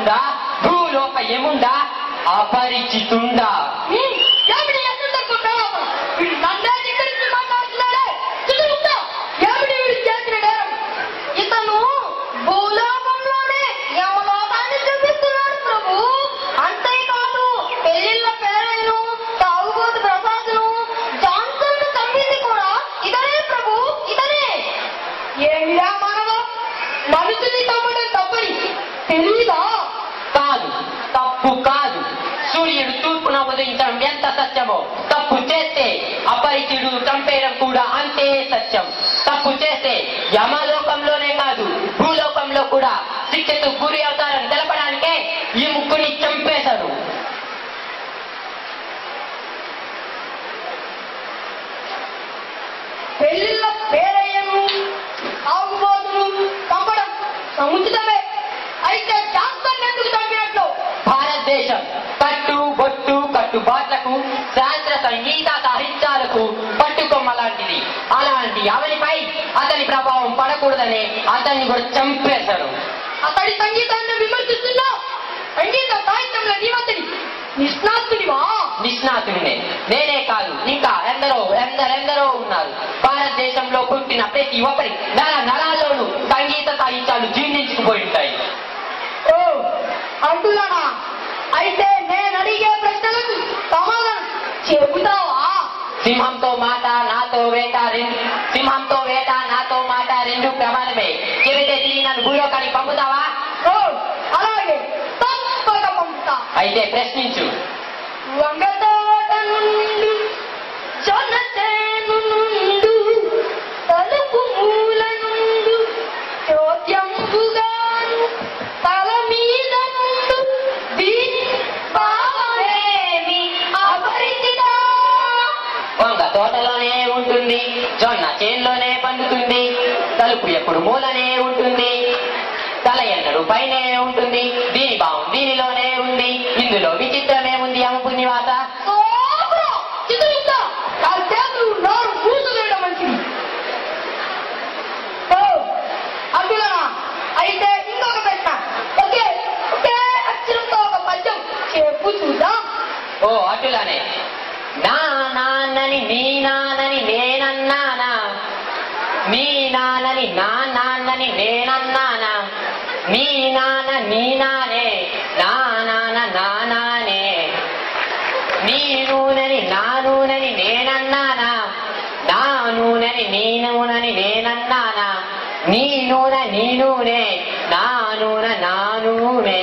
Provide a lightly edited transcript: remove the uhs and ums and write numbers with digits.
బాలుడా, భూలోక యముండా, అపరిచితుండా. ఇతను భూలోకంలోనే యమలోకాన్ని చూపిస్తున్నాడు ప్రభు. అంతేకాదు పెళ్లిళ్ళ పేరెళ్ళు, తాగుబోతు ప్రసాదులు, జాన్సన్ చంపింది కూడా ఇతనే ప్రభు, ఇతనే. ఏమిరా మానవ, మనుషుని చంపడం తప్పని తెలీదా? కాదు, తప్పు కాదు. సూర్యుడు తూర్పున ఉదయించడం ఎంత సత్యమో, తప్పు చేస్తే అపరిచితుడు చంపేయడం కూడా అంతే సత్యం. తప్పు చేస్తే యమలోకంలోనే కాదు, భూలోకంలో కూడా శిక్షకు గురి అవుతారని తెలపడానికే ఈ ముగ్గురిని చంపేశారు. పెళ్లిళ్ళ పేరయ్యను, తాగుబోతులు చంపడం సముచితమే. అయితే జాన్సన్ ఎందుకు చంపినట్లు? భారతదేశం కట్టు బొట్టు కట్టుబాట్లకు, శాస్త్ర సంగీత సాహిత్యాలకు పట్టుకొమ్మ లాంటిది. అలాంటి అవనిపై అతని ప్రభావం పడకూడదని అతన్ని కూడా చంపేశారు. అతడి సంగీతాన్ని విమర్శిస్తున్నా? సంగీత సాహిత్యంలో నీవతని నిష్ణాతునివా? నిష్ణాతుడినే. నేనే కాదు, ఇంకా ఎందరెందరో ఉన్నారు. భారతదేశంలో పుట్టిన ప్రతి ఒక్కరి నరాల్లోనూ సంగీత సాహిత్యాలు జీర్ణించుకుపోయి ఉంటాయి. ఓ అంటున్నానా? అయితే నేను అడిగే ప్రశ్నలకు సమాధానం చెబుతావా? సింహంతో మాట నాతో వేట రెండు ప్రమాణమే. చెబితే తిరిగి నన్ను భూలోకానికి పంపుతావా? ఓ అలాగే, తప్పక పంపుతా. అయితే ప్రశ్నించు. వంగతోట నుండి, జొన్న చేను నుండు, తలుపు మూల నుండు, చోద్యంబుగాను తల మీద నుండు, దీని భావమేమి అపరిచితా? వంగ తోటలోనే ఉంటుంది, జొన్న చేన్లోనే పండుతుంది, తలుపు ఎప్పుడు మూలనే ఉంటుంది, తల ఎన్నడు పైనే ఉంటుంది, దీని భావం దీనిలోనే ఉంది. ఇందులో విచిత్రమేముంది అమ్ము నివాస? చిత్రుతా కాసేపు నోరు మూసులేయడం మంచిది. అర్జుననా, అయితే ఇంకొక ప్రశ్న. ఒకే అక్షరంతో ఒక పద్యం చెప్పు చూద్దాం. ఓ అటులానే. నా నాన్నని నీ నాన్నని నేనన్నానా, నీ నాన్నని నా నాన్నని నేనన్నానా, నీ నాన్న నీ నానే, నా నాన్న నా నానే, నీ నూనెని నా నూనెని నేనన్నానా, నా నూనెని నీ నూనెని నేనన్నానా, నీ నూనె నీ నూనె, నా నూనె నా నూనె.